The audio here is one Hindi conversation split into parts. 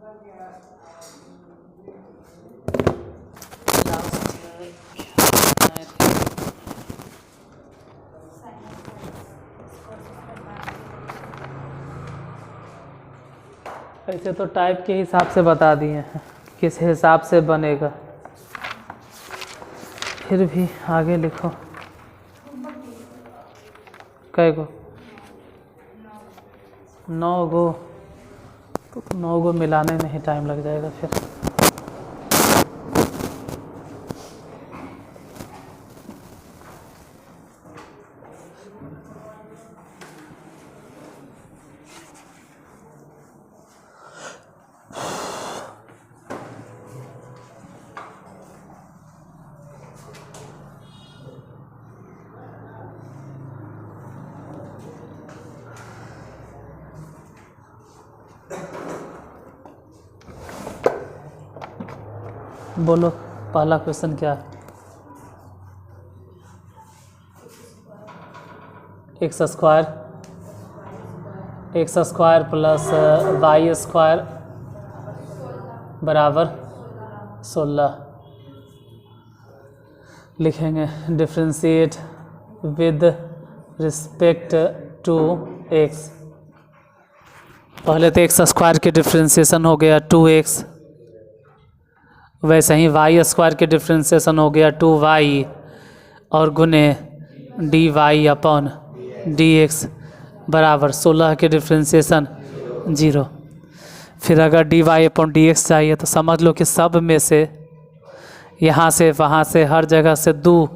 ऐसे तो टाइप के हिसाब से बता दिए हैं किस हिसाब से बनेगा, फिर भी आगे लिखो। कै गो? 9 गो। तो 9 गो मिलाने में ही टाइम लग जाएगा फिर। बोलो पहला क्वेश्चन क्या है? X square plus y square बराबर 16 लिखेंगे। Differentiate with respect to x. पहले तो एक्स स्क्वायर के डिफ्रेंशिएशन हो गया 2x, वैसे ही वाई स्क्वायर के डिफ्रेंशिएशन हो गया 2y और गुने d y upon d x बराबर 16 के डिफ्रेंशिएशन 0। फिर अगर d y upon d x चाहिए तो समझ लो कि सब में से यहाँ से वहाँ से हर जगह से 2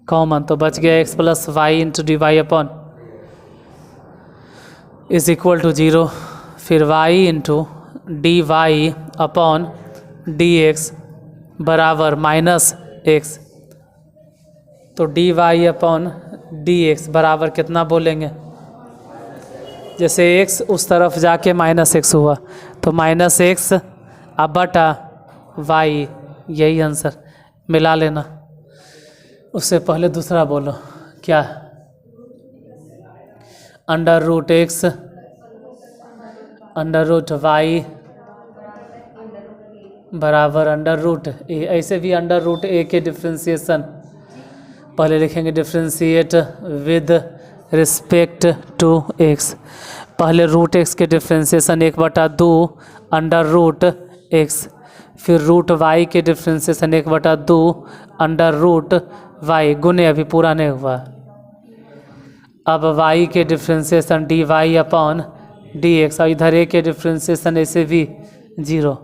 कॉमन, तो बच गया x plus y into d y upon is equal to 0। फिर y into d y upon d x बराबर माइनस एक्स। तो d y upon d x बराबर कितना बोलेंगे? जैसे x उस तरफ जाके माइनस एक्स हुआ तो माइनस एक्स अब बटा वाई, यही आंसर मिला लेना। उससे पहले दूसरा बोलो क्या? Under root x under root y बराबर अंडर रूट ए। ऐसे भी अंडर रूट ए के डिफ्रेंशिएशन पहले लिखेंगे। Differentiate with respect to x. पहले रूट एक्स के डिफ्रेंशिएशन 1/2 अंडर रूट एक्स, फिर रूट वाई के डिफ्रेंशिएशन 1/2 अंडर रूट वाई गुने, अभी पूरा नहीं हुआ। अब वाई के differentiation d y upon d x, और इधर ए के डिफ्रेंशिएशन ऐसे भी 0।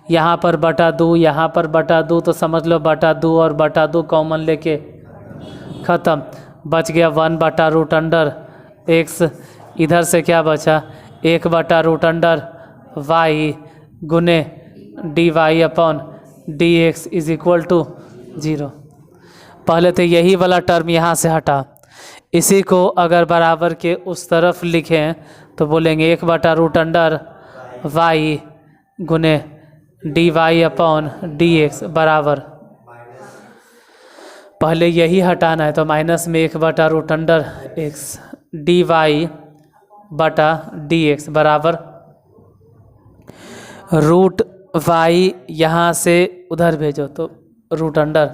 यहाँ पर बटा 2 यहाँ पर बटा 2, तो समझ लो बटा 2 और बटा 2 कॉमन लेके ख़त्म। बच गया 1/रूट अंडर एक्स। इधर से क्या बचा? 1/रूट अंडर वाई गुने d y upon d x is equal to 0। पहले तो यही वाला टर्म यहाँ से हटा, इसी को अगर बराबर के उस तरफ लिखें तो बोलेंगे 1/रूट अंडर वाई गुने d y upon d x बराबर, पहले यही हटाना है तो माइनस में 1/रूट अंडर एक्स डी वाई बटा डी एक्स बराबर रूट वाई, यहाँ से उधर भेजो तो रूट अंडर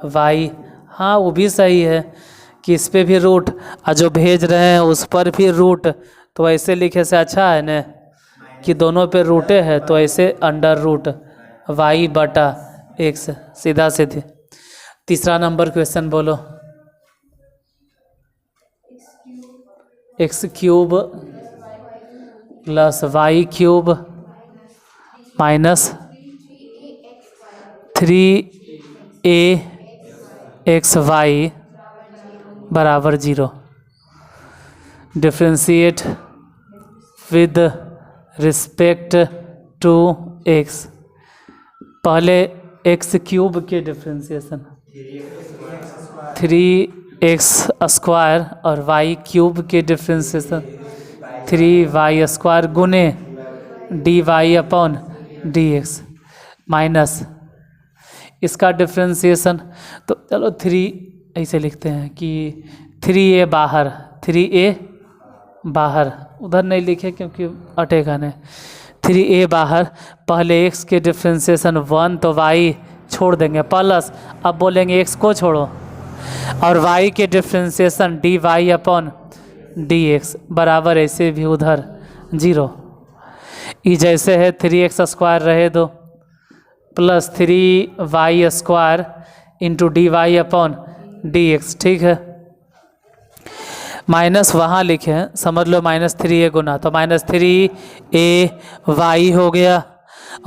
वाई। हाँ वो भी सही है कि इस पे भी रूट और जो भेज रहे हैं उस पर भी रूट, तो ऐसे लिखे से अच्छा है न कि दोनों पे रूटे है, तो ऐसे अंडर रूट वाई बटा एक्स सीधा सीधे। तीसरा नंबर क्वेश्चन बोलो। X cube plus y cube minus 3a x y बराबर 0। Differentiate with respect to x. पहले एक्स क्यूब के डिफ्रेंशिएशन 3x स्क्वायर और वाई क्यूब के डिफ्रेंशिएशन 3y स्क्वायर गुने d y upon d x minus इसका डिफ्रेंशिएशन। तो चलो 3 ऐसे लिखते हैं कि 3a बाहर, 3a बाहर, उधर नहीं लिखे क्योंकि अटेगा नहीं। 3a बाहर, पहले x के डिफ्रेंशिएशन 1 तो y छोड़ देंगे प्लस, अब बोलेंगे x को छोड़ो, और y के डिफ्रेंशिएशन dy/dx बराबर ऐसे भी उधर 0। ये जैसे है 3x² रहे दो प्लस 3y² इंटू dy/dx, ठीक है। माइनस वहाँ लिखे हैं, समझ लो -3a गुना, तो -3ay हो गया,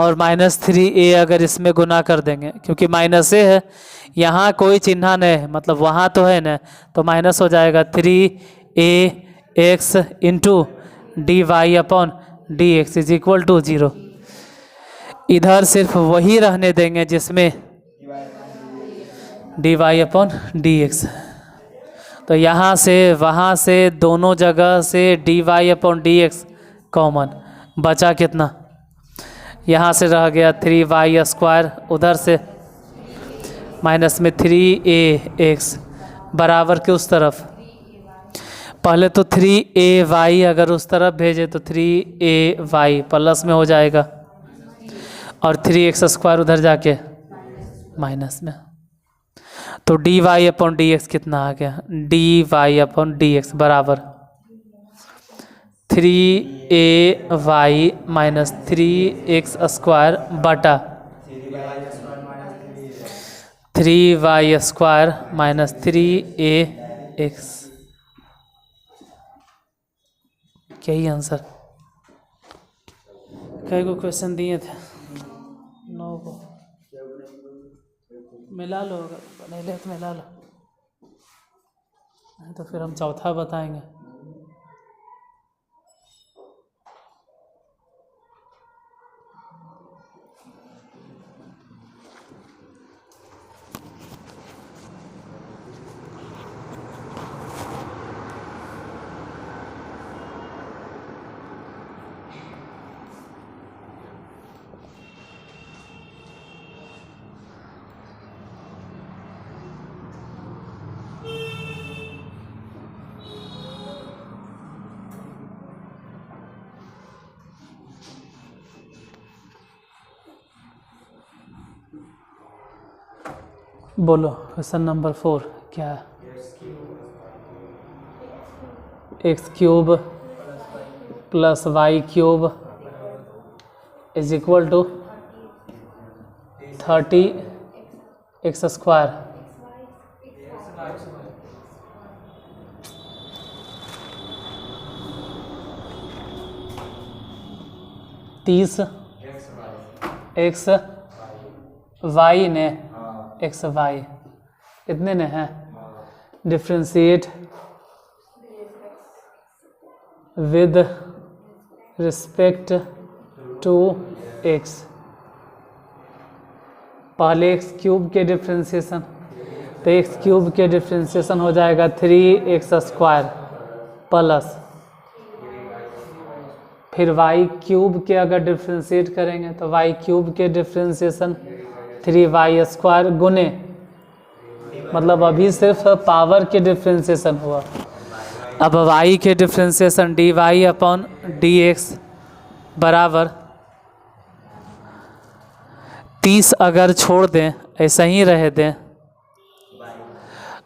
और -3a अगर इसमें गुना कर देंगे क्योंकि माइनस ए है, यहाँ कोई चिन्ह नहीं है, मतलब वहाँ तो है ना, तो माइनस हो जाएगा 3ax into dy/dx is equal to 0। इधर सिर्फ वही रहने देंगे जिसमें dy/dx, तो यहाँ से वहाँ से दोनों जगह से dy/dx कॉमन बचा, कितना यहाँ से रह गया 3y², उधर से माइनस में 3ax बराबर के उस तरफ, पहले तो 3ay अगर उस तरफ भेजे तो 3ay प्लस में हो जाएगा, और 3x² उधर जाके माइनस में, तो dy/dx कितना आ गया, dy/dx बराबर 3ay माइनस 3x² बटा 3y² माइनस 3ax। क्या ही आंसर? कई को क्वेश्चन दिए थे? 9 को। मिला लो, अगर नहीं ले तो मिला लो, नहीं तो फिर हम चौथा बताएंगे। बोलो क्वेश्चन नंबर 4 क्या है? x³ plus y³ is equal to 30x²। तीस एक्स वाई ने एक्स वाई इतने ने हैं, differentiate with respect to x. पहले x³ के डिफ्रेंशिएशन, तो x³ के डिफ्रेंशिएशन हो जाएगा 3x² प्लस, फिर y³ के अगर डिफ्रेंशिएट करेंगे तो y³ के डिफ्रेंशिएशन 3y² गुने, मतलब अभी सिर्फ पावर के डिफ्रेंशिएशन हुआ। अब y के डिफ्रेंशिएशन dy/dx बराबर 30 अगर छोड़ दें, ऐसा ही रह दें,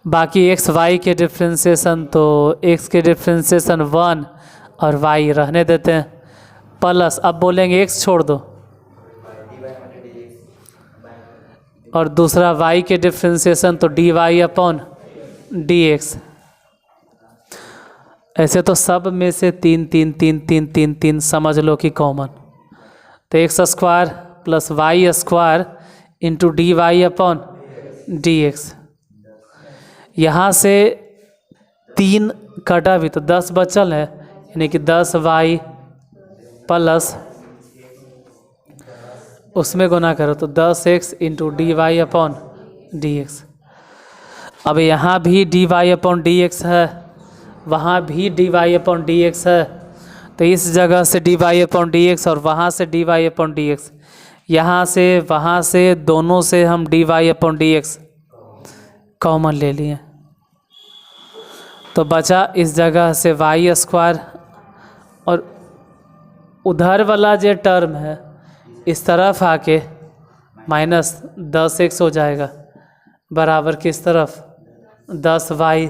बाकी x y के डिफ्रेंशिएशन, तो x के डिफ्रेंशिएशन 1 और y रहने देते हैं, प्लस अब बोलेंगे x छोड़ दो, और दूसरा y के डिफ्रेंशिएशन तो dy/dx। ऐसे तो सब में से 3 3 3 3 3 3 समझ लो कि कॉमन, तो x² plus y² into dy/dx। यहाँ से 3 कटा भी तो 10 बचल है, यानी कि 10y प्लस उसमें गुना करो तो 10x इंटू dy/dx। अब यहाँ भी dy/dx है, वहाँ भी dy/dx है, तो इस जगह से dy/dx और वहाँ से dy/dx, यहाँ से वहाँ से दोनों से हम dy/dx कॉमन ले लिए, तो बचा इस जगह से y² और उधर वाला जो टर्म है इस तरफ आके -10x हो जाएगा, बराबर किस तरफ 10y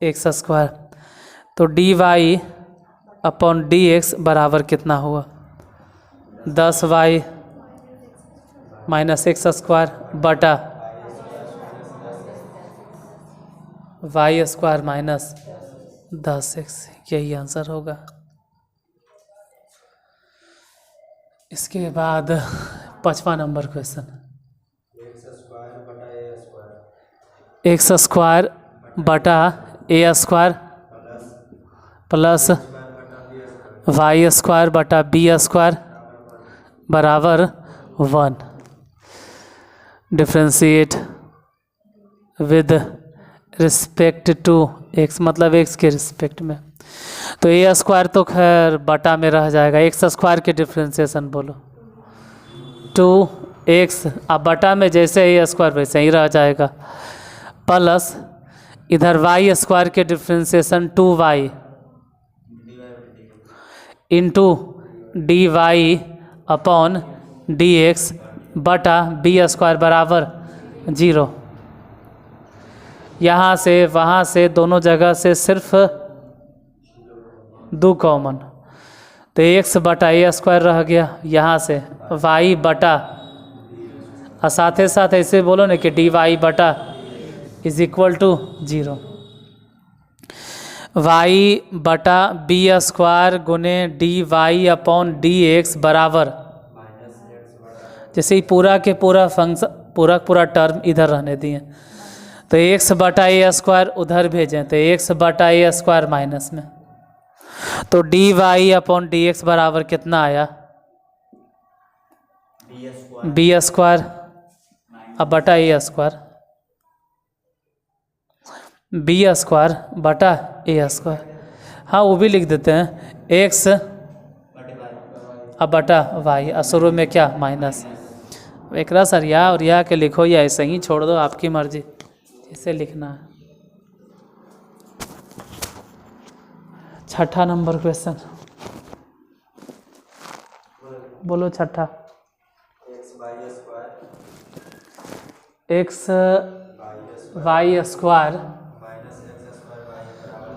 -x स्क्वायर। तो dy अपॉन dx बराबर कितना हुआ 10y -x स्क्वायर बटा y स्क्वायर -10x, यही आंसर होगा। इसके बाद 5वां नंबर क्वेश्चन, x स्क्वायर बटा a square plus y square बटा b स्क्वायर बराबर 1। Differentiate with respect to x, मतलब x के रिस्पेक्ट में। तो a स्क्वायर तो खैर बटा में रह जाएगा, x स्क्वायर के डिफ्रेंशिएशन बोलो 2x, अब बटा में जैसे a स्क्वायर वैसे ही रह जाएगा, प्लस इधर y स्क्वायर के differentiation 2y into dy upon dx बटा b स्क्वायर बराबर 0। यहाँ से वहाँ से दोनों जगह से सिर्फ 2 कॉमन, तो x बटा a स्क्वायर रह गया, यहाँ से y बटा, और साथ ही साथ ऐसे बोलो ना कि dy बटा इज इक्वल टू 0। y बटा b स्क्वायर गुने dy अपॉन dx बराबर, जैसे ही पूरा के पूरा फंक्शन पूरा टर्म इधर रहने दिए, तो x बटा a स्क्वायर उधर भेजें तो x बटा a स्क्वायर माइनस में, तो dy अपॉन dx बराबर कितना आया b स्क्वायर अब बटा a स्क्वायर, b स्क्वायर बटा a स्क्वायर, हाँ वो भी लिख देते हैं, x अब बटा y, शुरू में क्या माइनस, एक सर या और या के लिखो या ऐसे ही छोड़ दो, आपकी मर्जी, इसे लिखना है। 6ठा नंबर क्वेश्चन बोलो, 6ठा x y square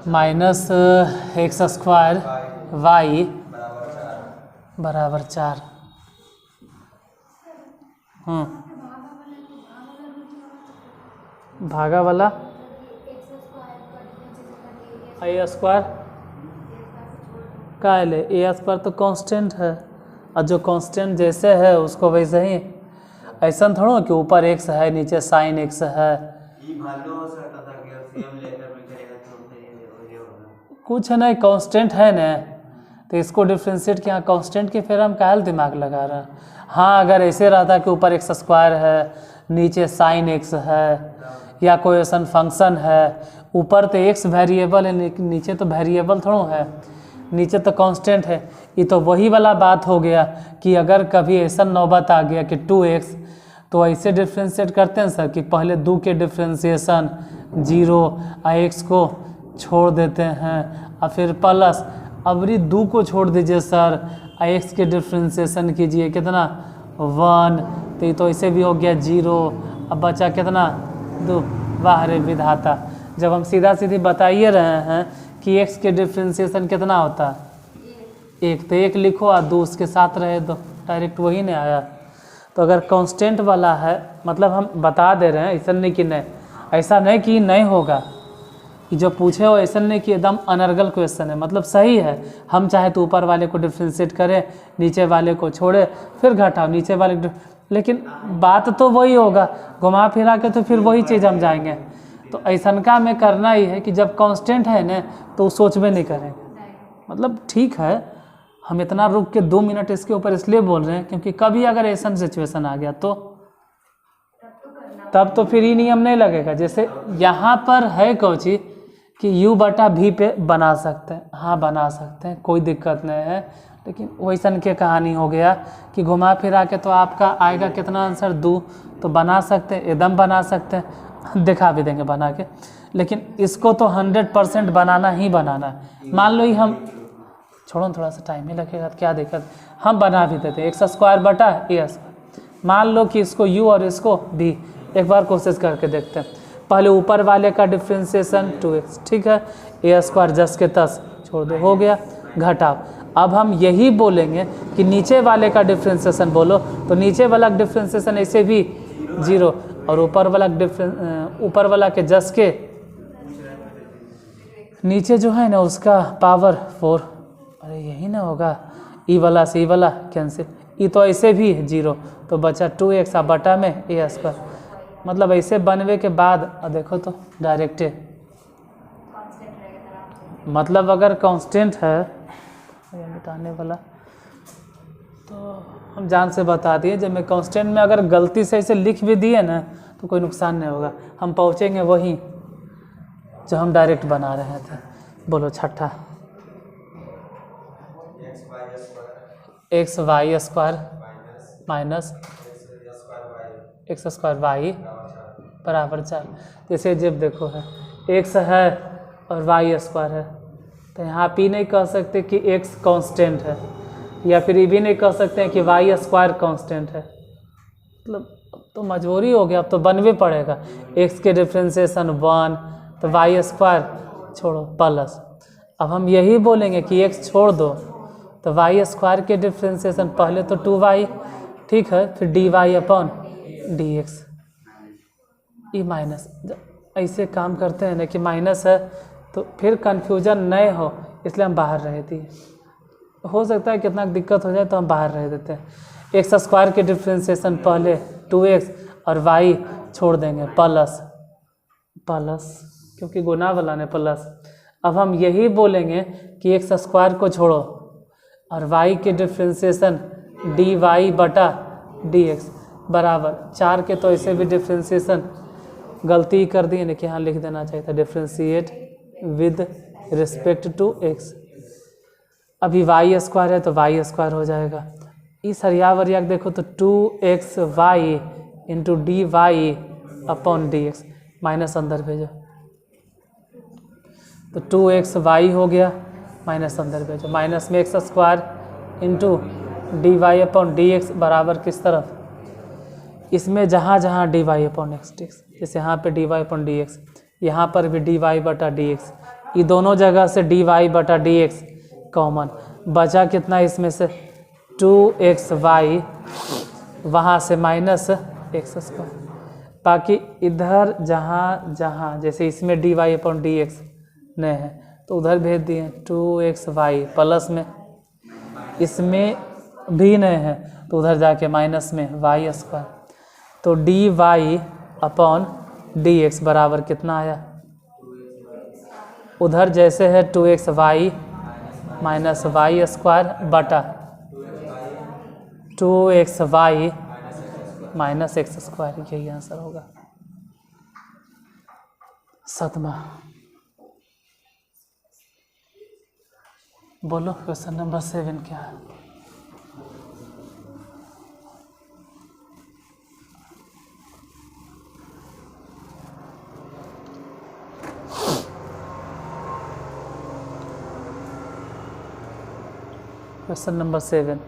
minus x square y बराबर 4। भागा वाला a स्क्वायर का ले, a स्क्वायर तो कांस्टेंट है, और जो कांस्टेंट जैसे है उसको वैसे ही, ऐसा थोड़ा कि ऊपर x है नीचे साइन x है, कुछ नहीं कांस्टेंट है ना, तो इसको डिफ्रेंशिएट किया, कांस्टेंट के फिर हम काहे दिमाग लगा रहे हैं। हाँ अगर ऐसे रहता कि ऊपर x स्क्वायर है नीचे साइन x है, या कोई ऐसा फंक्शन है, ऊपर तो x वेरिएबल है नीचे तो वेरिएबल थोड़ा है, नीचे तो कांस्टेंट है, ये तो वही वाला बात हो गया कि अगर कभी ऐसा नौबत आ गया कि 2x, तो ऐसे डिफ्रेंशिएट करते हैं सर कि पहले 2 के डिफ्रेंशिएशन 0 और x को छोड़ देते हैं, और फिर प्लस अबरी 2 को छोड़ दीजिए सर, x के डिफ्रेंशिएशन कीजिए कितना 1, तो ये तो ऐसे भी हो गया 0, अब बचा कितना 2, वाह रे विधाता। जब हम सीधा सीधी बताइए रहे हैं कि x के डिफ्रेंशिएशन कितना होता है 1, तो 1 लिखो और 2 उसके साथ रहे दो, डायरेक्ट वही नहीं आया। तो अगर कांस्टेंट वाला है, मतलब हम बता दे रहे हैं, ऐसा नहीं कि नहीं, ऐसा नहीं कि नहीं होगा, कि जो पूछे हो ऐसा नहीं कि एकदम अनर्गल क्वेश्चन है, मतलब सही है, हम चाहे तो ऊपर वाले को डिफ्रेंशिएट करें, नीचे वाले को छोड़े, फिर घटाओ नीचे वाले, लेकिन बात तो वही होगा, घुमा फिरा के तो फिर वही चीज़ हम जाएंगे। तो ऐसा में करना ही है कि जब कांस्टेंट है ना तो सोचबे नहीं करेंगे, मतलब ठीक है, हम इतना रुक के 2 मिनट इसके ऊपर इसलिए बोल रहे हैं क्योंकि कभी अगर ऐसा सिचुएशन आ गया तो तब तो फिर ही नियम नहीं लगेगा। जैसे यहाँ पर है कोची कि u बटा v पे बना सकते हैं, हाँ बना सकते हैं, कोई दिक्कत नहीं है, लेकिन वैसन के कहानी हो गया कि घुमा फिरा के तो आपका आएगा कितना आंसर 2, तो बना सकते हैं, एकदम बना सकते हैं, दिखा भी देंगे बना के। लेकिन इसको तो 100% बनाना ही बनाना है। मान लो ही हम छोड़ो थोड़ा सा टाइम ही लगेगा, क्या दिक्कत, हम बना भी देते एक्स स्क्वायर बटा ए स्क्वायर। मान लो कि इसको u और इसको b, एक बार कोशिश करके देखते हैं। पहले ऊपर वाले का डिफ्रेंसिएशन 2x, ठीक है, ए स्क्वायर जस के तस छोड़ दो, हो गया, घटाओ। अब हम यही बोलेंगे कि नीचे वाले का डिफ्रेंसिएशन बोलो, तो नीचे वाला डिफ्रेंसिएशन ऐसे भी 0 और ऊपर वाला के जस के नीचे जो है ना उसका पावर 4। अरे यही ना होगा, ई वाला से ई वाला कैंसिल, ई तो ऐसे भी 0, तो बचा 2x बटा में ए स्क्वायर। मतलब ऐसे बनवे के बाद देखो तो डायरेक्टे, मतलब अगर कांस्टेंट है मिटाने वाला, तो हम जान से बता दिए, जब मैं कांस्टेंट में अगर गलती से इसे लिख भी दिए ना तो कोई नुकसान नहीं होगा, हम पहुँचेंगे वहीं जो हम डायरेक्ट बना रहे थे। बोलो छठा, x y square minus x square y बराबर 4। जैसे जब देखो है एक्स है और वाई स्क्वायर है, तो यहाँ आप ही नहीं कह सकते कि एक्स कांस्टेंट है, या फिर ये भी नहीं कह सकते हैं कि वाई स्क्वायर कांस्टेंट है। मतलब अब तो मजबूरी हो गया, अब तो बनवे पड़ेगा। एक्स के डिफ्रेंसिएशन 1, तो वाई स्क्वायर छोड़ो प्लस। अब हम यही बोलेंगे कि एक्स छोड़ दो, तो वाई स्क्वायर के डिफ्रेंसिएशन पहले तो 2y, ठीक है, फिर dy upon dx। E minus, ऐसे काम करते हैं ना कि माइनस है तो फिर कन्फ्यूजन नहीं हो, इसलिए हम बाहर रह दिए। हो सकता है कितना दिक्कत हो जाए तो हम बाहर रह देते हैं। एक्स स्क्वायर के डिफ्रेंसिएशन पहले 2x और y छोड़ देंगे प्लस प्लस, क्योंकि गुना वाला ने प्लस। अब हम यही बोलेंगे कि एक्स स्क्वायर को छोड़ो और y के डिफ्रेंसिएशन dy बटा dx बराबर 4 के, तो ऐसे भी डिफ्रेंसिएशन गलती कर दी है कि यहाँ लिख देना चाहिए था differentiate with respect to x। अभी वाई स्क्वायर है तो वाई स्क्वायर हो जाएगा। इस हरिया वरिया देखो तो 2xy into dy upon dx, minus अंदर भेजो तो 2xy हो गया, माइनस अंदर भेजो, माइनस में x square into dy upon dx बराबर किस तरफ, इसमें जहाँ जहाँ dy अपॉन एक्स, जैसे यहाँ पे dy अपॉन dx, यहाँ पर भी dy बटा dx, ये दोनों जगह से dy बटा dx कॉमन बचा। कितना इसमें से 2xy, वहाँ से माइनस एक्स स्क्वायर। बाकी इधर जहाँ जहाँ जैसे इसमें dy अपॉन dx नहीं है तो उधर भेज दिए 2xy प्लस में, इसमें भी नहीं है तो उधर जाके माइनस में y स्क्वायर। तो dy अपॉन dx बराबर कितना आया, उधर जैसे है 2xy माइनस y स्क्वायर बटा 2xy माइनस एक्स स्क्वायर, यही आंसर होगा। सतमा, बोलो क्वेश्चन नंबर 7 क्या है। Question number 7,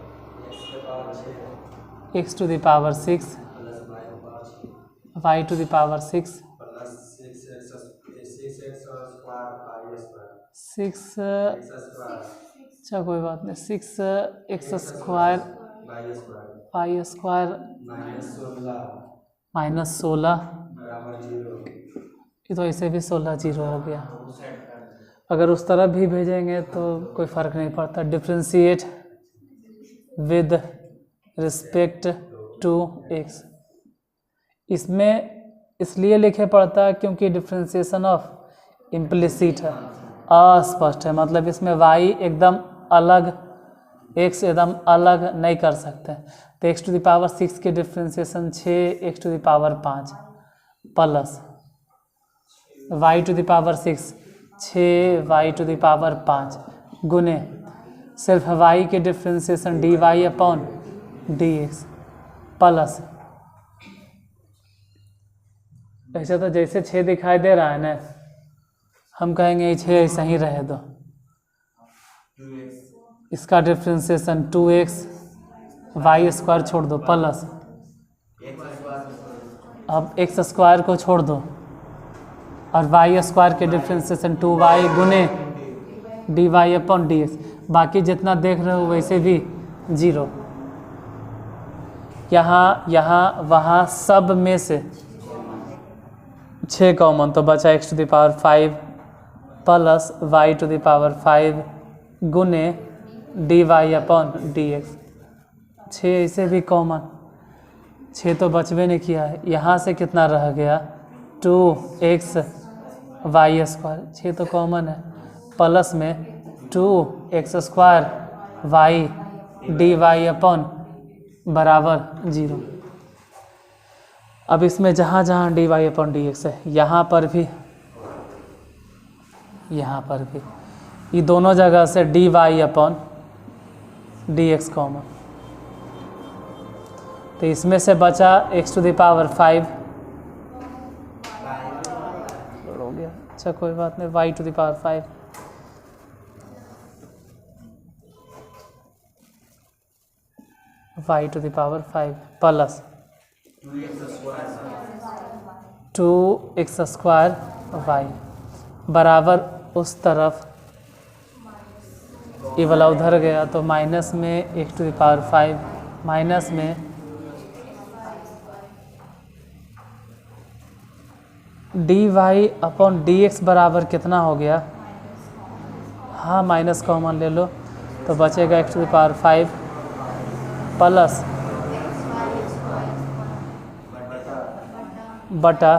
x to the power 6 y to the power 6 अच्छा कोई बात नहीं, 6x square y square minus 16, ये तो ऐसे भी 16 0 हो गया। अगर उस तरफ भी भेजेंगे तो कोई फ़र्क नहीं पड़ता। Differentiate with respect to x, इसमें इसलिए लिखे पड़ता है क्योंकि डिफ्रेंशिएशन ऑफ इम्प्लिसिट है, अस्पष्ट है, मतलब इसमें y एकदम अलग, x एकदम अलग नहीं कर सकते। तो x टू द पावर 6 के differentiation 6x to the power 5 plus y to the power 6 6y to the power 5 गुने सिर्फ y के differentiation dy upon dx plus, ऐसे तो जैसे 6 दिखाई दे रहा है ना हम कहेंगे 6 ऐसा ही रहे दो। इसका डिफ्रेंसिएशन 2x, वाई स्क्वायर छोड़ दो प्लस, अब एक्स स्क्वायर को छोड़ दो और वाई स्क्वायर के डिफ्रेंसिएशन 2y गुने dy अपॉन dx। बाकी जितना देख रहे हो वैसे भी 0। यहाँ वहाँ सब में से 6 कॉमन, तो बचा x to the power 5 plus y to the power 5 गुने dy अपॉन dx। 6 ऐसे भी कॉमन, 6 तो बचबे नहीं किया है। यहाँ से कितना रह गया 2x वाई स्क्वायर, 6 तो कॉमन है, प्लस में 2x square y d y upon बराबर 0। अब इसमें जहाँ जहाँ d y upon d x है, यहाँ पर भी ये दोनों जगह से d y upon d x common, तो इसमें से बचा x टू द पावर 5 हो गया। अच्छा कोई बात नहीं, y to the power 5 y to the power 5 plus 2x square y बराबर उस तरफ, ये वाला उधर गया तो माइनस में x to the power 5 minus में d y upon d x बराबर कितना हो गया, हाँ माइनस कॉमन ले लो तो बचेगा x to the power 5 plus बटा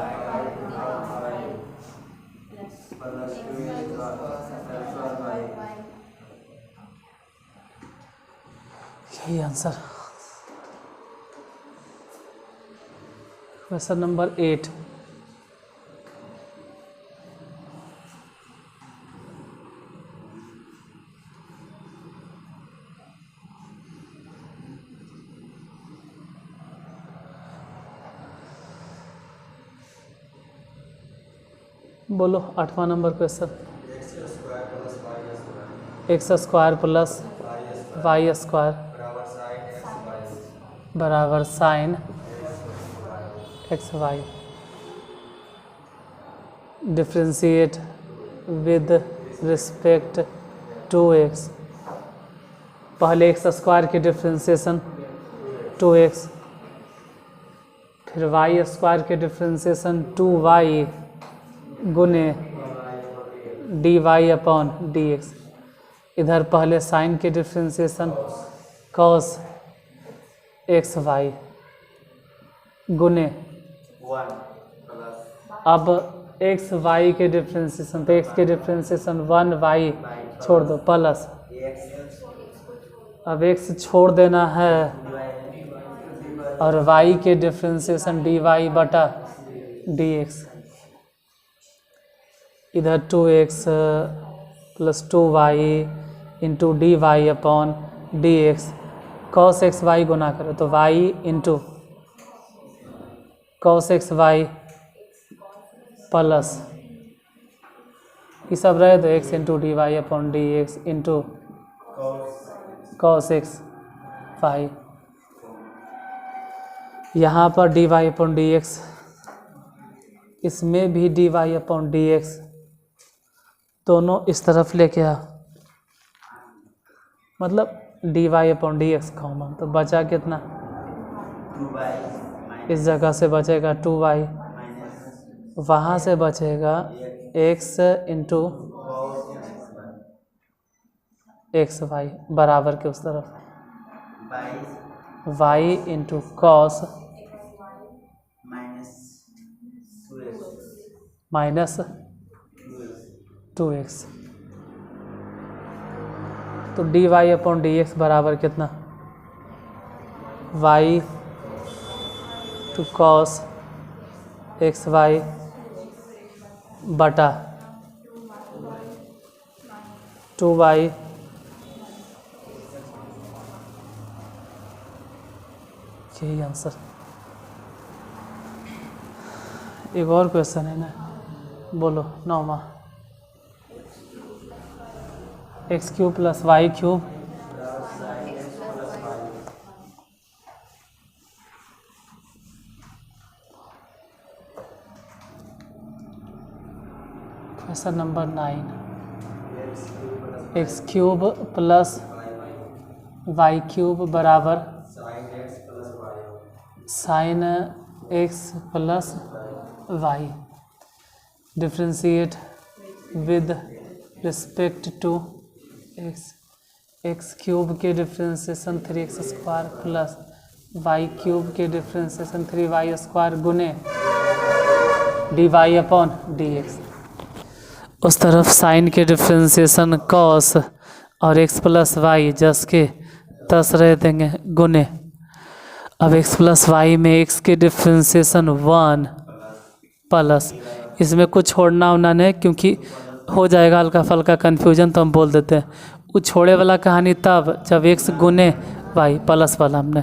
यही आंसर। Question number 8। बोलो 8वां number question. X square plus y square बराबर sine x y, differentiate with respect to x. पहले एक्स स्क्वायर की डिफ्रेंशिएशन 2x, फिर वाई स्क्वायर के डिफ्रेंशिएशन 2y गुने d y upon d x. इधर पहले साइन के डिफ्रेंशिएशन कॉस एक्स वाई गुने, अब एक्स वाई के डिफ्रेंशिएशन, तो एक्स के डिफ्रेंशिएशन 1y छोड़ दो प्लस, अब एक्स छोड़ देना है और y के डिफ्रेंशिएशन dy बटा dx। इधर 2x plus 2y into d y upon d x, cos x y गुना करो तो y into cos x y plus ये सब रहे तो x into d y upon d x into cos x y. यहाँ पर d y upon d x, इसमें भी d y upon d x, दोनों इस तरफ लेके आ, मतलब d y upon d x common, तो बचा कितना, इस जगह से बचेगा 2y, वहाँ से बचेगा x इंटू एक्स वाई बराबर के उस तरफ y into cos minus 2x, तो d y upon d x बराबर कितना, y two cos x y बटा 2y यही आंसर। एक और क्वेश्चन है ना, बोलो 9वां। X cube plus y cube question number 9 x cube plus y cube बराबर sine x plus y differentiate with respect to x x cube के differentiation 3x square plus y cube के डिफ्रेंशिएशन 3y स्क्वायर गुने dy अपॉन dx। उस तरफ साइन के डिफ्रेंशिएशन कॉस और x प्लस वाई जस के तस रह देंगे गुने। अब x प्लस वाई में x के डिफ्रेंशिएशन 1 प्लस, इसमें कुछ छोड़ना होना नहीं क्योंकि हो जाएगा हल्का फल्का कन्फ्यूजन, तो हम बोल देते हैं वो छोड़े वाला कहानी तब जब x गुने y प्लस वाला हमने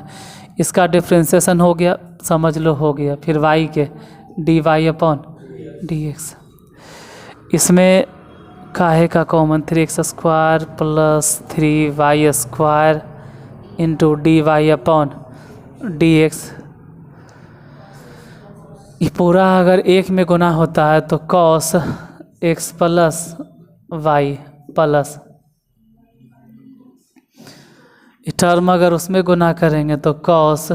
इसका डिफ्रेंशिएशन हो गया, समझ लो हो गया, फिर y के dy अपॉन dx। इसमें काहे का common 3x square plus 3y square into dy upon dx। ये पूरा अगर एक में गुना होता है तो cos x plus y plus, ये टर्म अगर उसमें गुना करेंगे तो cos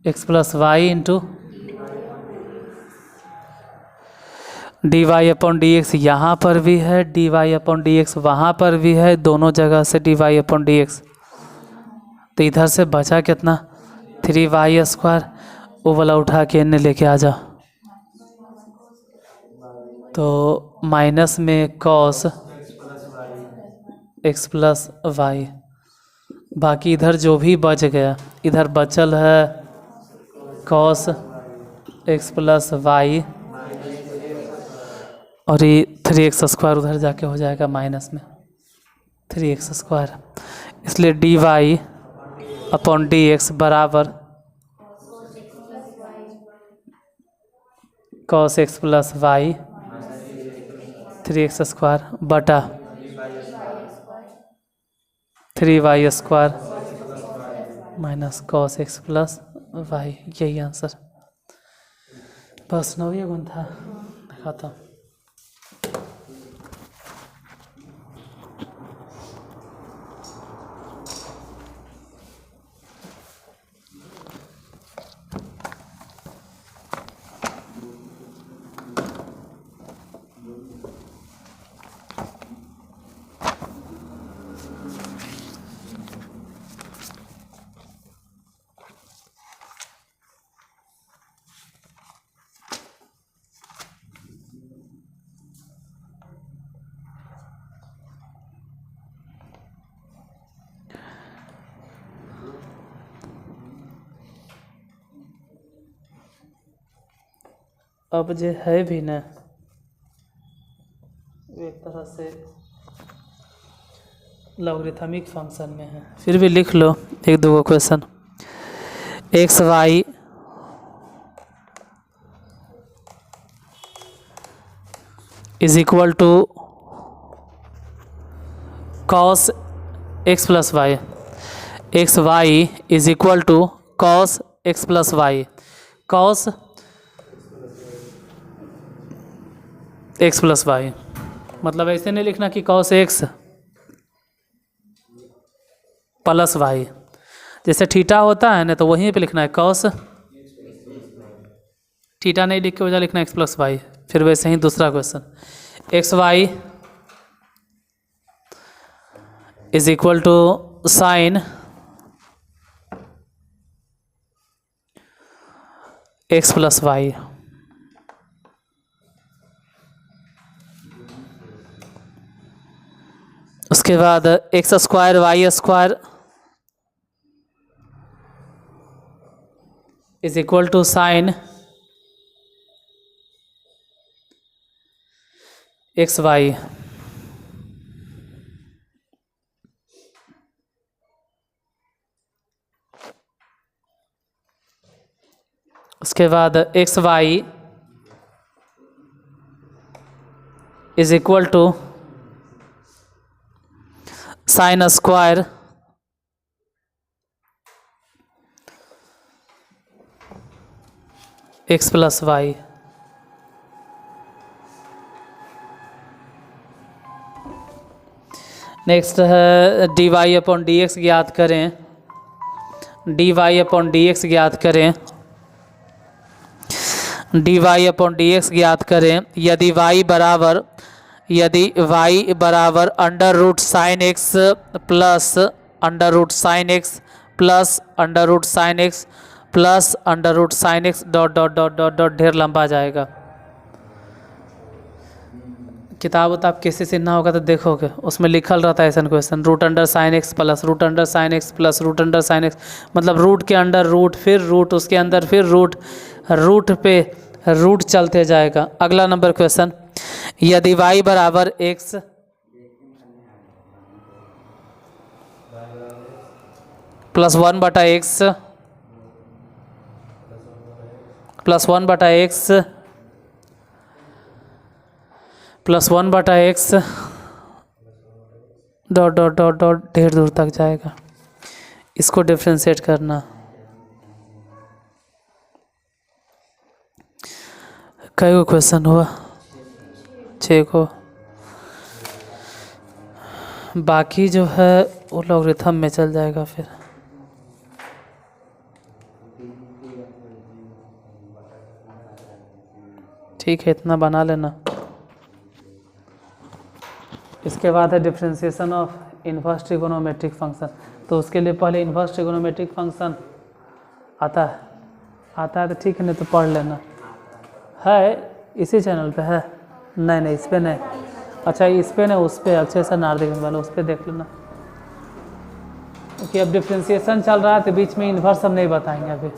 x plus y into d y upon d x यहाँ पर भी है, d y upon d x वहाँ पर भी है, दोनों जगह से d y upon d x. तो इधर से बचा कितना 3y स्क्वायर, वो वाला उठा के इन्हें लेके आ जाओ, तो माइनस में cos x प्लस वाई, बाकी इधर जो भी बच गया इधर बचल है cos x प्लस वाई और ये 3x स्क्वायर उधर जाके हो जाएगा माइनस में 3x स्क्वायर, इसलिए d y upon d x बराबर cos x plus y 3x square बटा 3y square minus cos x plus y. यही आंसर, बस 9 गुण था, खत्म। अब जो है भी ना एक तरह से लॉगरिथमिक फंक्शन में है, फिर भी लिख लो एक दो question. X y is equal to cos x plus y, x y is equal to cos x plus y, cos x plus y, मतलब ऐसे नहीं लिखना कि कॉस एक्स प्लस वाई, जैसे थीटा होता है ना तो वहीं पे लिखना है कॉस, थीटा नहीं लिख के वजह लिखना एक्स प्लस वाई। फिर वैसे ही दूसरा question x y is equal to sine x plus y, उसके बाद x square y square is equal to sine x y, उसके बाद x y is equal to sine square x plus y. Next है d y upon d x ज्ञात करें। D y upon d x ज्ञात करें। D y upon d x ज्ञात करें यदि y बराबर under root sine x plus under root sine x plus under root sine x plus under root sine x dot dot dot dot dot ढेर लंबा जाएगा। किताब उताब किसी से ना होगा तो देखोगे उसमें लिखल रहता है ऐसा question, root under sine x plus root under sine x plus root under sine x, मतलब रूट के अंडर रूट फिर रूट उसके अंदर फिर रूट, रूट पे रूट चलते जाएगा। अगला नंबर क्वेश्चन, यदि y बराबर x plus 1/x plus 1/x plus 1/x dot dot dot dot ढेर दूर तक जाएगा, इसको डिफ्रेंशिएट करना। कई को क्वेश्चन हुआ? 6 को। बाकी जो है वो लॉगरिथम में चल जाएगा फिर। ठीक है, इतना बना लेना। इसके बाद है differentiation of inverse trigonometric function. तो उसके लिए पहले इनवर्स ट्रिगोनोमेट्रिक फंक्शन आता है तो ठीक है, नहीं तो पढ़ लेना। है इसी चैनल पे है? नहीं इस पे नहीं। अच्छा इस पे नहीं, उस पे अक्षय सर नार्दिक वाला, उस पे देख लेना। क्योंकि अब डिफरेंशिएशन चल रहा है तो बीच में इन्वर्स हम नहीं बताएंगे अभी।